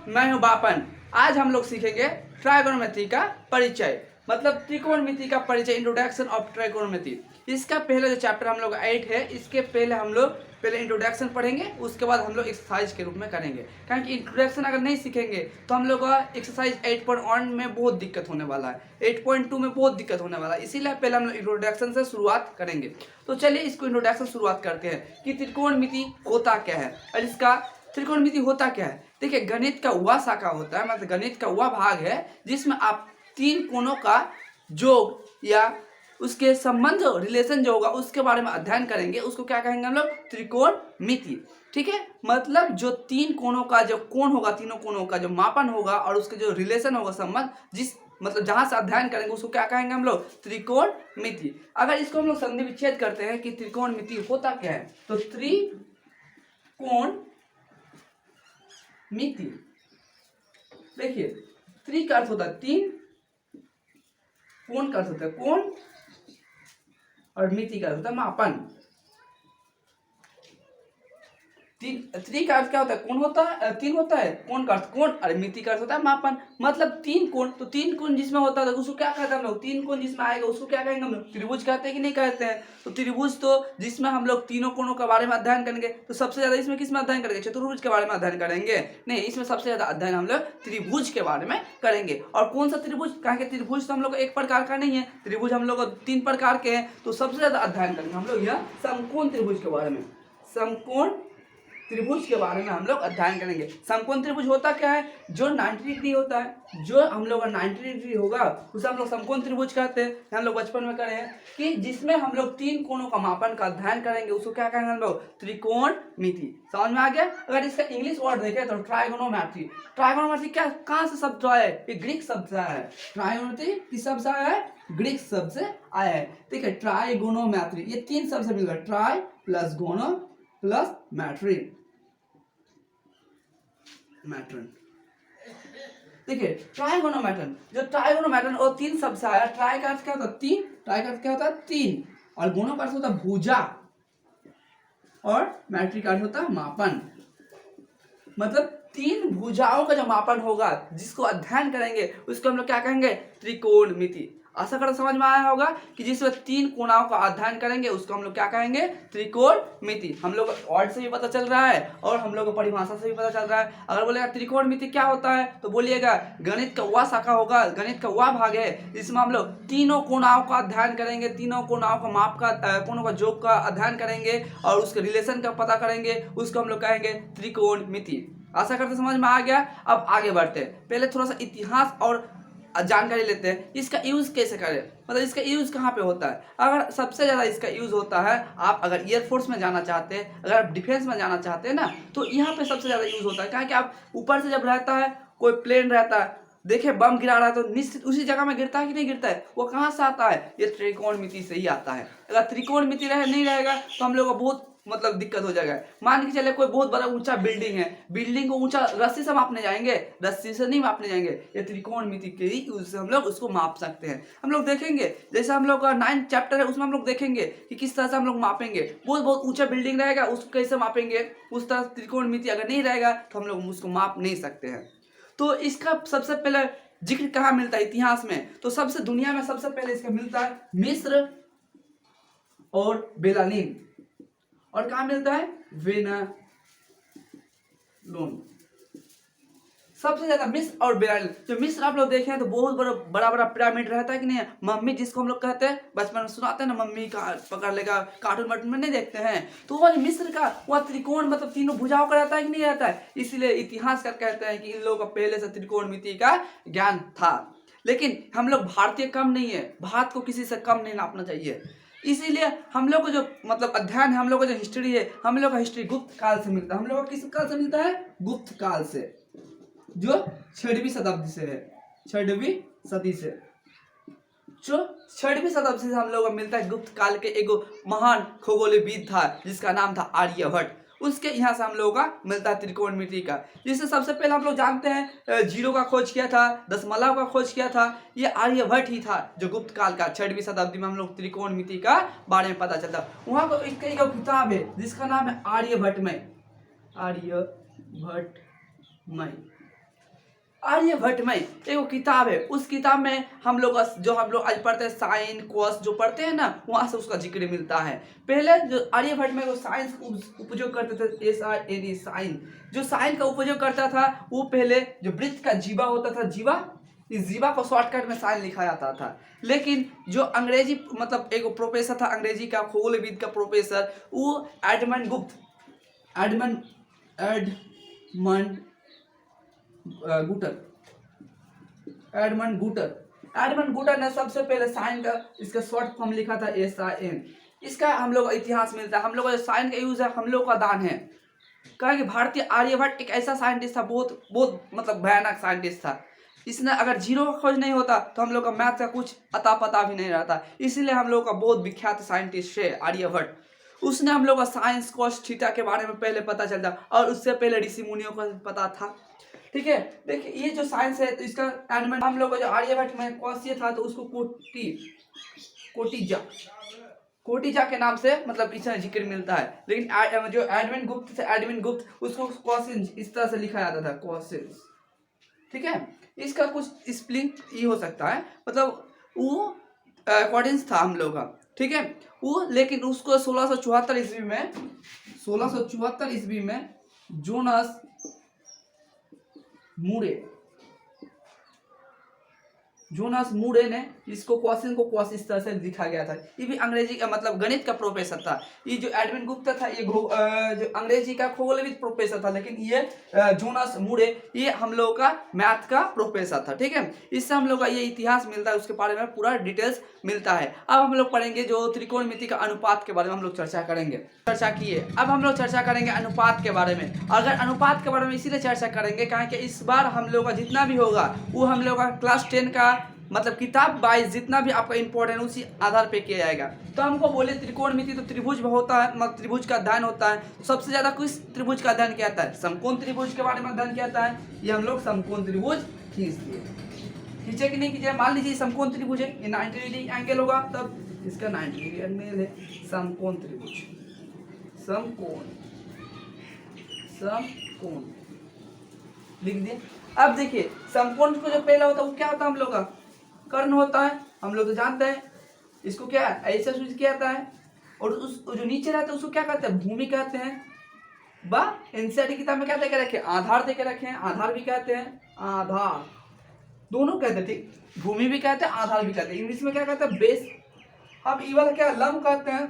मैं हूं बापन। आज हम लोग सीखेंगे ट्राइगोनोमेट्री का परिचय, मतलब त्रिकोणमिति का परिचय, इंट्रोडक्शन ऑफ ट्राइगोनोमेट्री। इसका पहले जो चैप्टर हम लोग 8 है, इसके पहले हम लोग इंट्रोडक्शन पढ़ेंगे, उसके बाद हम लोग एक्सरसाइज के रूप में करेंगे। कारण कि इंट्रोडक्शन अगर नहीं सीखेंगे तो हम लोग का एक्सरसाइज 8.1 में बहुत दिक्कत होने वाला है, 8.2 में बहुत दिक्कत होने वाला है। इसीलिए पहले हम लोग इंट्रोडक्शन से शुरुआत करेंगे। तो चलिए इसको इंट्रोडक्शन शुरुआत करते हैं कि त्रिकोणमिति होता क्या है और इसका त्रिकोणमिति होता क्या है। देखिए, गणित का वह शाखा होता है, मतलब गणित का वह भाग है जिसमें आप तीन कोणों का योग या उसके संबंध रिलेशन जो होगा उसके बारे में अध्ययन करेंगे। उसको क्या कहेंगे हम लोग? त्रिकोणमिति। ठीक है, मतलब जो तीन कोणों का जो कोण होगा, तीनों कोणों का जो मापन होगा और उसके जो रिलेशन होगा, संबंध, जिस मतलब जहां से अध्ययन करेंगे उसको क्या कहेंगे हम लोग? त्रिकोणमिति। अगर इसको हम लोग संधि विच्छेद करते हैं कि त्रिकोणमिति होता क्या है, तो त्रिकोणमिति, देखिए त्रि का अर्थ होता है तीन, कोण का अर्थ होता है कोण, और मिति का अर्थ होता है मापन। त्रि का अर्थ क्या होता है? कोण होता है, तीन होता है, कोण का अर्थ कोण, और मिति का अर्थ होता है मापन। मतलब तीन कोण, तो तीन कोण जिसमें होता है उसको क्या कहते हैं हम लोग? तीन कोण जिसमें आएगा उसको क्या कहेंगे हम लोग? त्रिभुज कहते हैं कि नहीं कहते हैं? तो त्रिभुज, तो जिसमें हम लोग तीनों कोणों के बारे में अध्ययन करेंगे, तो सबसे ज्यादा इसमें किस में अध्ययन करेंगे? चतुर्भुज के बारे में अध्ययन करेंगे? नहीं, इसमें सबसे ज्यादा अध्ययन हम लोग त्रिभुज के बारे में करेंगे। और कौन सा त्रिभुज? कहेंगे त्रिभुज तो हम लोग एक प्रकार का नहीं है, त्रिभुज हम लोग तीन प्रकार के हैं। तो सबसे ज्यादा अध्ययन करेंगे हम लोग यह समकोण त्रिभुज के बारे में। समकोण त्रिभुज के बारे में हम लोग अध्ययन करेंगे। समकोण त्रिभुज होता क्या है? जो 90 डिग्री होता है, जो हम लोग का 90 डिग्री होगा उसे हम लोग समकोण त्रिभुज कहते हैं। हम लोग बचपन में करे हैं कि जिसमें हम लोग तीन कोणों का मापन का अध्ययन करेंगे, उसको क्या कहेंगे हम लोग? त्रिकोणमिति। समझ में आ गया? अगर इसका इंग्लिश वर्ड देखें तो ट्राइगोनोमेट्री। ट्राइगोनोमेट्री क्या, कहाँ से शब्द आया है? ये ग्रीक शब्द से आया है। ट्राइगोनोमेट्री किस शब्द से आया है? ग्रीक शब्द से आया है। ठीक है, ट्राइगोनोमेट्री ये तीन शब्द से मिलकर ट्राई प्लस गोनो प्लस मैट्री, मैट्रन। देखिए ट्राइगोनोमेट्रन, जो ट्राइगोनोमेट्रन और तीन शब्द से आया। ट्राई का अर्थ क्या होता है? तीन। ट्राई का अर्थ क्या होता है? तीन। और गोनो का अर्थ होता है भुजा, और मैट्रिक का अर्थ होता है मापन। मतलब तीन भुजाओं का जो मापन होगा, जिसको अध्ययन करेंगे, उसको हम लोग क्या कहेंगे? त्रिकोणमिति। आशा करता समझ में आया होगा कि जिसमें तीन कोणाओं का अध्ययन करेंगे उसको हम लोग क्या कहेंगे? त्रिकोणमिति। हम लोग वर्ड से भी पता चल रहा है और हम लोग को परिभाषा से भी पता चल रहा है। अगर बोलेगा त्रिकोणमिति क्या होता है, तो बोलिएगा गणित का वह शाखा होगा, गणित का वह भाग है जिसमें हम लोग तीनों कोणाओं का अध्ययन करेंगे, तीनों कोणाओं का माप का, कोणों का योग का अध्ययन करेंगे और उसके रिलेशन का पता करेंगे, उसको हम लोग कहेंगे त्रिकोणमिति। आशा करते समझ में आ गया। अब आगे बढ़ते हैं, पहले थोड़ा सा इतिहास और जानकारी लेते हैं। इसका यूज कैसे करें, मतलब इसका यूज कहाँ पे होता है? अगर सबसे ज्यादा इसका यूज होता है, आप अगर एयरफोर्स में जाना चाहते हैं, अगर आप डिफेंस में जाना चाहते हैं ना, तो यहाँ पे सबसे ज्यादा यूज होता है। क्या कि आप ऊपर से जब रहता है, कोई प्लेन रहता है, देखिए बम गिरा रहा है, तो निश्चित उसी जगह में गिरता है कि नहीं गिरता है? वो कहाँ से आता है? ये त्रिकोणमिति से ही आता है। अगर त्रिकोणमिति नहीं रहेगा तो हम लोग को बहुत मतलब दिक्कत हो जाएगा। मान के चले कोई बहुत बड़ा ऊंचा बिल्डिंग है, बिल्डिंग को ऊंचा रस्सी से मापने जाएंगे? रस्सी से नहीं मापने जाएंगे, ये त्रिकोणमिति के ही यूज से हम लोग उसको माप सकते हैं। हम लोग देखेंगे, जैसे हम लोग का 9th चैप्टर है उसमें हम लोग देखेंगे कि किस तरह से हम लोग मापेंगे। बहुत बहुत ऊंचा बिल्डिंग रहेगा, उसको कैसे मापेंगे? उस तरह त्रिकोणमिति अगर नहीं रहेगा तो हम लोग उसको माप नहीं सकते हैं। तो इसका सबसे पहले जिक्र कहाँ मिलता है इतिहास में? तो सबसे दुनिया में सबसे पहले इसका मिलता है मिस्र और बेलालीन। और कहाँ मिलता है? वेनालोन। सबसे ज्यादा मिस्र और बेलालीन। जो मिस्र आप लोग देखें तो बहुत बड़ा बड़ा पिरामिड रहता है कि नहीं? मम्मी जिसको हम लोग कहते हैं, बचपन में सुनाते हैं ना, मम्मी का पकड़ लेगा, कार्टून वार्टून में नहीं देखते हैं? तो वो मिस्र का वह त्रिकोण मतलब तीनों भुजाओं का रहता है कि नहीं रहता है? इसीलिए इतिहासकार कहते हैं कि इन लोगों का पहले से त्रिकोणमिति का ज्ञान था। लेकिन हम लोग भारतीय कम नहीं है, भारत को किसी से कम नहीं नापना चाहिए। इसीलिए हम लोग को जो मतलब अध्ययन है, हम लोग का जो हिस्ट्री है, हम लोग का हिस्ट्री गुप्त काल से मिलता है। हम लोग का किस काल से मिलता है? गुप्त काल से, जो 6वीं शताब्दी से है। 6वीं सदी से, जो 6वीं शताब्दी से हम लोग को मिलता है। गुप्त काल के एक महान खगोलविद था जिसका नाम था आर्यभट्ट। उसके यहाँ से हम लोगों का मिलता है त्रिकोणमिति का। जिससे सबसे पहले हम लोग जानते हैं जीरो का खोज किया था, दशमलव का खोज किया था, ये आर्यभट्ट ही था। जो गुप्त काल का 6वीं शताब्दी में हम लोग त्रिकोणमिति का बारे में पता चलता। वहाँ को एक किताब है जिसका नाम है आर्यभट्टमय। आर्यभट्टमय आर्यभट्ट में एक किताब है, उस किताब में हम लोग जो हम लोग आज पढ़ते हैं साइन कोस जो पढ़ते हैं ना, वहां से उसका जिक्र मिलता है। पहले जो आर्यभट्ट में वो साइंस उपयोग करते थे, SIN साइन, जो साइन का उपयोग करता था वो पहले जो वृत्त का जीवा होता था, जीवा, इस जीवा को शॉर्टकट में साइन लिखा जाता था। लेकिन जो अंग्रेजी मतलब एक प्रोफेसर था अंग्रेजी का खगोलविद का प्रोफेसर, वो एडमंड गुप्त, एडमंड एडमंड गुटर ने सबसे पहले साइन का इसका शॉर्ट फॉर्म लिखा था SIN। इसका हम लोग का इतिहास मिलता है, हम लोग का जो साइन का यूज है हम लोग का दान है। कहा कि भारतीय आर्यभट्ट एक ऐसा साइंटिस्ट था, बहुत बहुत मतलब भयानक साइंटिस्ट था। इसने अगर जीरो का खोज नहीं होता तो हम लोग का मैथ का कुछ अता पता भी नहीं रहता। इसीलिए हम लोग का बहुत विख्यात साइंटिस्ट है आर्यभट्ट। उसने हम लोग का साइंस कॉस थीटा के बारे में पहले पता चलता, और उससे पहले ऋषि मुनियों को पता था। ठीक है, देखिए ये जो साइंस है तो इसका एलिमेंट हम लोग का जो आर्यभट्ट में कॉस ये था तो उसको कोटिजा के नाम से मतलब इसमें जिक्र मिलता है। लेकिन जो एडविन गुप्त थे, एडविन गुप्त, उसको कॉसिन इस तरह से लिखा जाता था, कॉसिन। ठीक है, इसका कुछ स्पेलिंग ये हो सकता है, मतलब वो अकॉर्डिंग था हम लोग का। ठीक है, वो लेकिन उसको 1674 ईस्वी में जोनास मूरे ने इसको क्वेश्चन को क्वेश्चन इस तरह से लिखा गया था। ये भी अंग्रेजी का मतलब गणित का प्रोफेसर था। ये जो एडविन गुप्ता था ये जो अंग्रेजी का खगोलविद प्रोफेसर था, लेकिन ये जोनास मूरे ये हम लोग का मैथ का प्रोफेसर था। ठीक है, इससे हम लोग का ये इतिहास मिलता है, उसके बारे में पूरा डिटेल्स मिलता है। अब हम लोग पढ़ेंगे जो त्रिकोणमिति का अनुपात के बारे में हम लोग चर्चा करेंगे। चर्चा किए, अब हम लोग चर्चा करेंगे अनुपात के बारे में। अगर अनुपात के बारे में इसीलिए चर्चा करेंगे क्योंकि इस बार हम लोग का जितना भी होगा वो हम लोग का क्लास 10 का मतलब किताब वाइज जितना भी आपका इंपॉर्टेंट उसी आधार पे किया जाएगा। तो हमको बोले त्रिकोणमिति तो त्रिभुज होता है, मतलब त्रिभुज का अध्ययन होता है। तो सबसे ज्यादा किस त्रिभुज का अध्ययन किया जाता है? समकोण त्रिभुज के बारे में अध्ययन किया जाता है। ये हम लोग समकोण त्रिभुज खींच दिए, खींचे कि नहीं खींचे? मान लीजिए समकोण त्रिभुज है, ये 90 डिग्री एंगल होगा, तब इसका 90 डिग्री एंगल है। समकोण त्रिभुज, समकोण लिख दिए। अब देखिए समकोण को जो पहला होता है वो क्या होता है? हम लोग का कर्ण होता है, हम लोग तो जानते हैं। इसको क्या ऐसा सूचित किया जाता है, और उस जो नीचे रहता है उसको क्या कहते हैं? भूमि कहते हैं। बा एनसीईआरटी किताब में क्या दे के रखे? आधार दे के रखे हैं, आधार भी कहते हैं, आधार दोनों कहते हैं। ठीक, भूमि भी कहते हैं, आधार भी कहते हैं। इंग्लिश में क्या कहते हैं? बेस। अब ई वाला क्या? लंब कहते हैं,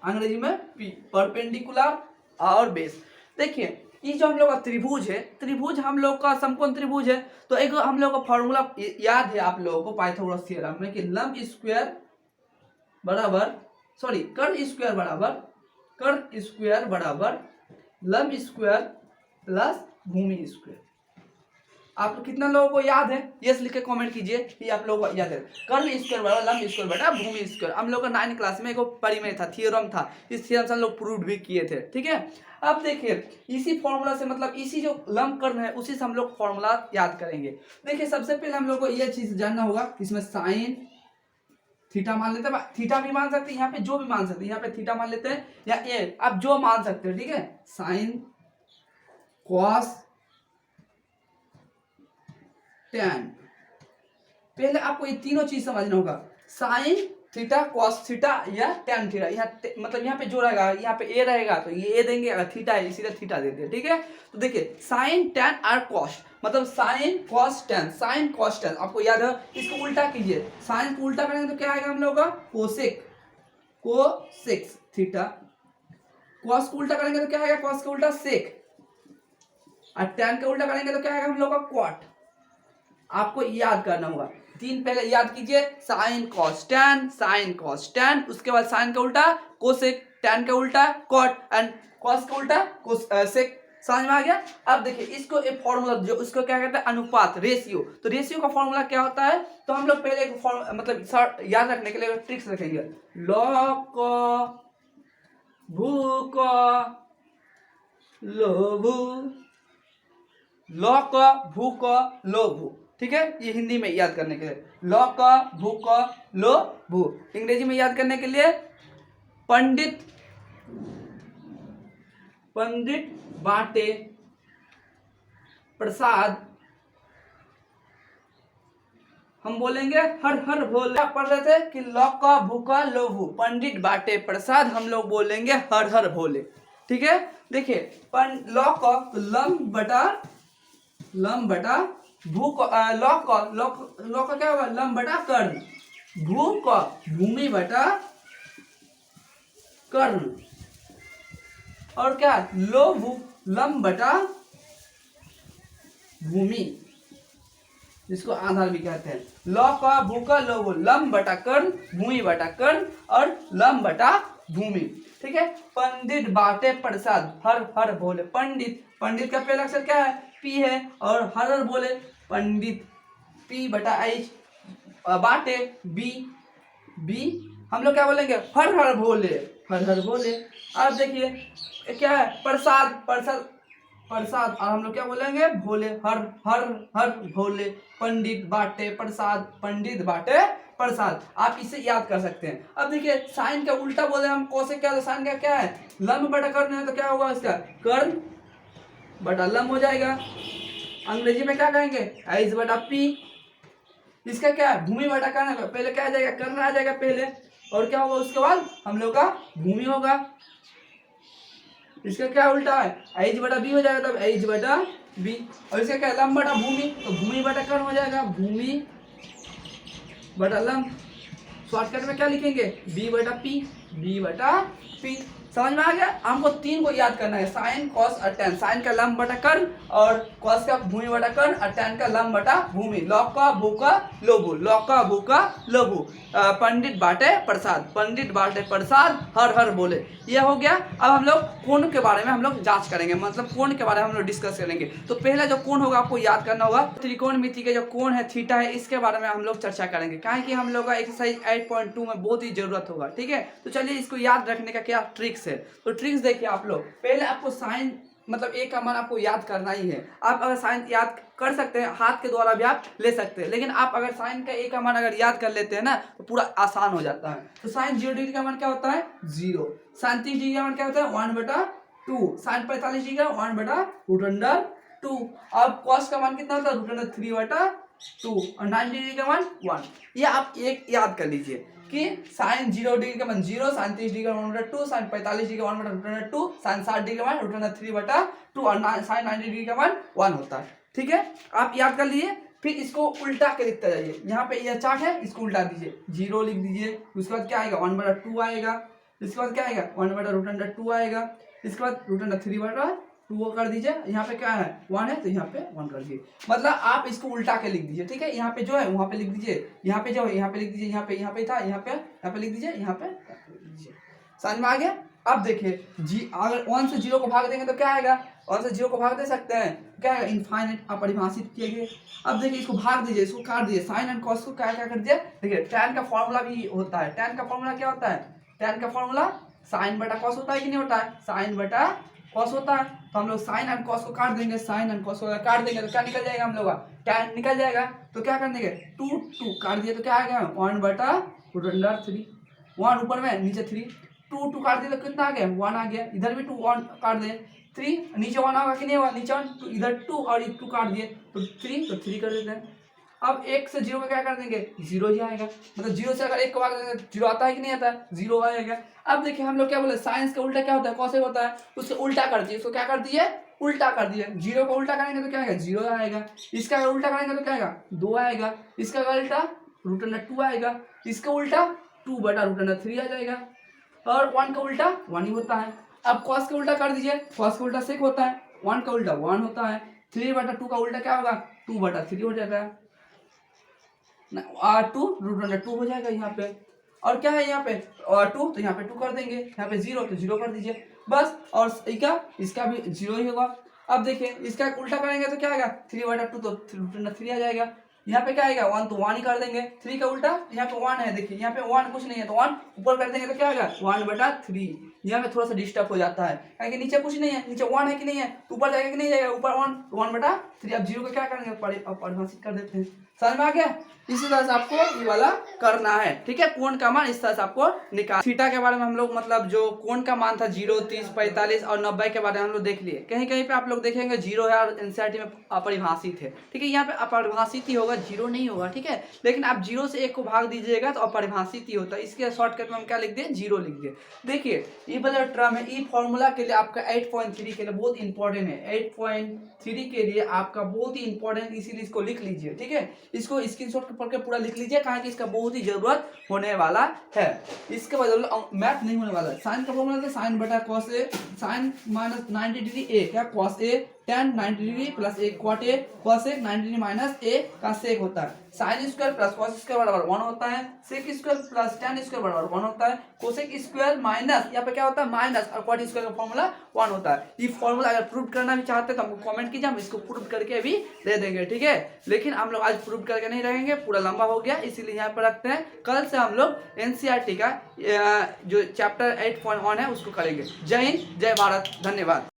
अंग्रेजी में पी, परपेंडिकुलर और बेस। देखिए ये जो हम लोग का त्रिभुज है, त्रिभुज हम लोग का समकोण त्रिभुज है, तो एक हम लोग का फॉर्मूला याद है आप लोगों को पाइथागोरस थ्योरम में कि लंब स्क्वायर बराबर कर्ण स्क्वायर बराबर लंब स्क्वायर प्लस भूमि स्क्वायर। आप कितना लोगों को याद है? यस लिख के कमेंट कीजिए कि आप लोगों को याद है। कर्ण स्क्वायर बराबर लंब स्क्वायर बटा भूमि स्क्वायर। हम लोग का 9 क्लास में एक परिमेय था, थ्योरम था, इस थ्योरम से हम लोग प्रूव भी किए थे। ठीक है, अब देखिए इसी फॉर्मूला से मतलब इसी जो लंब कर्ण है उसी से हम लोग फॉर्मूला याद करेंगे। देखिए सबसे पहले हम लोग को यह चीज जानना होगा, इसमें साइन थीटा मान लेते हैं, थीटा भी मान सकते हैं, यहाँ पे जो भी मान सकते हैं, यहाँ पे थीटा मान लेते हैं या ए, आप जो मान सकते हैं। ठीक है, साइन कॉस टैन। पहले आपको ये तीनों चीज समझना होगा, साइन थीटा कॉस थीटा या टैन थीटा। यहाँ मतलब यहाँ पे जो रहेगा, यहाँ पे ए रहेगा तो ये ए देंगे, अगर थीटा है इसीलिए थीटा देते हैं। ठीक है, तो देखिए साइन टैन और कॉस, मतलब sine cos tan, sine cos tan आपको याद है। इसको उल्टा कीजिए, साइन को उल्टा करेंगे तो क्या आएगा हम लोग का? Cosec theta. कॉस को उल्टा करेंगे तो क्या आएगा? कॉस का उल्टा सेक। और टैन का उल्टा करेंगे तो क्या आएगा हम लोग का? क्वाट। आपको याद करना होगा, तीन पहले याद कीजिए, साइन कॉस टैन, उसके बाद साइन का उल्टा कोसेक, टैन का उल्टा कॉट एंड कॉस का उल्टा सेक। समझ में आ गया? अब देखिए इसको एक फॉर्मूला जो उसको क्या कहते हैं? अनुपात, रेशियो। तो रेशियो का फॉर्मूला क्या होता है? तो हम लोग पहले एक मतलब याद रखने के लिए ट्रिक्स रखेंगे। लॉक भूक लोभू, लॉक भूक लोभू। ठीक है, ये हिंदी में याद करने के लिए लॉक भूक लोभू। अंग्रेजी में याद करने के लिए पंडित बांटे प्रसाद हम बोलेंगे हर हर भोले। क्या पढ़ रहे थे कि लौका भूखा लोभू पंडित बाटे प्रसाद, हम लोग बोलेंगे हर हर भोले। ठीक है, देखिए लौका तो लम बटा भूख, लौका क्या होगा, लम बटा कर्ण, भू का भूमि बटा कर्ण, और क्या लोभू लम बटा भूमि, जिसको आधार भी कहते हैं। लौका भूका लोभू लम बटा कर्ण, भूमि बटा कर्ण और लम बटा भूमि। ठीक है, पंडित बाटे प्रसाद हर हर भोले। पंडित, पंडित का पहला अक्षर क्या है, पी है, और हर हर बोले पंडित पी बटा एच, बाटे बी, बी हम लोग क्या बोलेंगे हर हर भोले, हर हर भोले। अब देखिए क्या है प्रसाद, प्रसाद प्रसाद, और हम लोग क्या बोलेंगे भोले, हर हर हर भोले। पंडित बाटे प्रसाद, पंडित बाटे प्रसाद, आप इसे याद कर सकते हैं। अब देखिए साइन का उल्टा बोले हम कौसे, क्या साइन का क्या है, लम बटा कर्ण है, तो क्या होगा इसका कर्ण बटा लम हो जाएगा। अंग्रेजी में क्या कहेंगे एच बटा पी। इसका क्या है भूमि बटा कर्ण है, पहले क्या आ जाएगा कर्ण आ जाएगा पहले, और क्या होगा उसके बाद हम लोग का भूमि होगा। इसका क्या उल्टा है एच बटा बी हो जाएगा, तब एच बटा बी। और इसका क्या लम बटा भूमि, तो भूमि बटा कर्ण हो जाएगा, भूमि बटा लम। शॉर्टकट में क्या लिखेंगे बी बटा पी, बी बटा पी। समझ में आ गया। हमको तीन को याद करना है, साइन कॉस और टैन। साइन का लम बटा कर्ण, और कॉस का भूमि बटा कर्ण, और टैन का लम बटा भूमि। लौका भूका लोभू, लौका भूका लोभू, पंडित बाटे प्रसाद, पंडित बाटे प्रसाद हर हर बोले। ये हो गया। अब हम लोग कोण के बारे में हम लोग जांच करेंगे, मतलब कोण के बारे में हम लोग डिस्कस करेंगे। तो पहला जो कोण होगा आपको याद करना होगा, त्रिकोणमिति के जो कोण है थीटा है, इसके बारे में हम लोग चर्चा करेंगे, क्या कि हम लोग का एक्सरसाइज 8.2 में बहुत ही जरूरत होगा। ठीक है, तो चलिए इसको याद रखने का क्या ट्रिक्स है। तो ट्रिक्स देखिए आप लोग, पहले आपको साइन मतलब ए का मान आपको याद करना ही है। आप अगर साइन याद कर सकते हैं हाथ के द्वारा भी आप ले सकते हैं, लेकिन आप अगर साइन का ए का मान अगर याद कर लेते हैं ना तो पूरा आसान हो जाता है। तो साइन 0 डिग्री का मान क्या होता है 0, साइन 30 डिग्री का मान क्या होता है 1/2, साइन 45 डिग्री का 1/√2। अब कॉस का मान कितना होता है √3/2, और 90 डिग्री का मान 1। ये आप एक याद कर लीजिए कि साइन 0 डिग्री का मान 0, साइन 30 डिग्री का 1/2, साइन 45 डिग्री का 1/√2, साइन 60 डिग्री का मान √3/2, और साइन 90 डिग्री का मान 1 होता है। ठीक है, आप याद कर लीजिए। फिर इसको उल्टा के लिखते जाइए, यहाँ पे यह चार्ट है इसको उल्टा दीजिए, 0 लिख दीजिए, उसके बाद क्या आएगा 1/2 आएगा, इसके बाद क्या आएगा 1/√2 आएगा, इसके बाद √3/2 कर दीजिए। यहाँ पे क्या है 1 है तो यहाँ पे 1 कर दीजिए, मतलब आप इसको उल्टा के लिख दीजिए। ठीक है, यहाँ पे जो है वहाँ पे लिख दीजिए, यहाँ पे जो है यहाँ पे लिख दीजिए, यहाँ पे था यहाँ पे लिख दीजिए, यहाँ पे लिख दीजिए। समझ में आ गया। अब देखिए जी, अगर 1 से 0 को भाग देंगे तो क्या आएगा, 1 से 0 को भाग दे सकते हैं, क्या आएगा इनफाइनाइट अपरिभाषित किए गए। अब देखिए इसको भाग दीजिए, इसको काट दीजिए, साइन एंड कॉस को क्या कर दिया। देखिए टैन का फॉर्मूला भी होता है, टैन का फॉर्मूला क्या होता है, टैन का फॉर्मूला साइन बटा कॉस होता है कि नहीं होता है, साइन बटा कॉस होता है। तो हम लोग साइन एंड कॉस को काट देंगे, साइन एंड कॉस को काट देंगे तो क्या निकल जाएगा हम लोग का टैन निकल जाएगा। तो क्या कर देंगे 2 काट दिए तो क्या आएगा 1/√3, 1 ऊपर में नीचे 3, 2 काट दिए तो कितना आ गया 1 आ गया, इधर भी 2 1 काट दे 3, नीचे 1 होगा कि नहीं होगा, नीचे 1 तो इधर 2 और 2 काट दिए तो 3, तो 3 कर देते हैं। अब 1 से 0 का क्या कर देंगे 0 ही आएगा, मतलब 0 से अगर 1 को भाग देंगे 0 आता है कि नहीं आता है 0 आएगा। अब देखिए हम लोग क्या बोले साइंस का उल्टा क्या होता है कौसे होता है, उससे उल्टा कर दिए, उसको क्या कर दिए उल्टा कर दिए। 0 को उल्टा करेंगे तो क्या आएगा 0 आएगा, इसका अगर उल्टा करेंगे तो क्या आएगा 2 आएगा, इसका अगर उल्टा √2 आएगा, इसका उल्टा 2/√3 आ जाएगा, और 1 का उल्टा 1 ही होता है। अब कॉस का उल्टा कर दीजिए, कॉस का उल्टा सेक होता है, 1 का उल्टा 1 होता है, 3/2 का उल्टा क्या होगा 2/3 हो जाता है, 2√2 हो जाएगा यहाँ पे। और क्या है यहाँ पे 2 तो यहाँ पे 2 कर देंगे, यहाँ पे 0 तो 0 कर दीजिए बस, और इसका भी 0 ही होगा। अब देखिए इसका उल्टा करेंगे तो क्या आएगा 3/2 तो √3 आ जाएगा, यहाँ पे क्या आएगा 1 तो 1 ही कर देंगे, 3 का उल्टा यहाँ पे 1 है, देखिए यहाँ पे 1 कुछ नहीं है तो 1 ऊपर कर देंगे तो क्या आएगा 1/3। यहाँ पे थोड़ा सा डिस्टर्ब हो जाता है क्योंकि नीचे कुछ नहीं है, नीचे 1 है कि नहीं है, ऊपर जाएगा कि नहीं जाएगा ऊपर 1 तो 1/3। अब 0 का क्या करेंगे परिभाषित कर देते हैं। समझ में आ गया? इसी तरह से आपको ये वाला करना है, ठीक है। कोण का मान इस तरह से आपको निकाल। थीटा के बारे में हम लोग मतलब जो कोण का मान था 0, 30, 45 और 90 के बारे में हम लोग देख लिए। कहीं कहीं पे आप लोग देखेंगे 0 है और एनसीईआरटी में अपरिभाषित है, ठीक है। यहाँ पे अपरिभाषित ही होगा, 0 नहीं होगा, ठीक है। लेकिन आप 0 से 1 को भाग दीजिएगा तो अपरिभाषित ही होता है। इसके शॉर्टकट में हम क्या लिख दिए, 0 लिख दिए। देखिए ये वाला टर्म है, ई फॉर्मूला के लिए आपका 8.3 के लिए बहुत इंपॉर्टेंट है। 8.3 के लिए आपका बहुत ही इंपॉर्टेंट, इसीलिए इसको लिख लीजिए, ठीक है। इसको स्क्रीनशॉट करके पूरा लिख लीजिए, कहा कि इसका बहुत ही जरूरत होने वाला है। इसके बाद मैथ नहीं होने वाला है। साइन का फॉर्मूला था साइन बटा cos A, sine minus 90 degree A क्या cos A, tan 90 degree plus A cot A, cos A 90 degree minus A का सेक होता है। Sine square plus cos square बराबर 1 होता है। Sec square plus tan square बराबर 1 होता है। कोसेक स्क्वायर माइनस यहाँ पे क्या होता है माइनस, और कॉट स्क्वायर का फॉर्मूला 1 होता है। ये फॉर्मूला अगर प्रूव करना भी चाहते हैं तो हमको कमेंट कीजिए, हम इसको प्रूव करके भी दे देंगे, ठीक है। लेकिन हम लोग आज प्रूव करके नहीं रहेंगे, पूरा लंबा हो गया, इसीलिए यहाँ पर रखते हैं। कल से हम लोग एनसीईआरटी का जो चैप्टर 8.1 है उसको करेंगे। जय हिंद, जय भारत, धन्यवाद।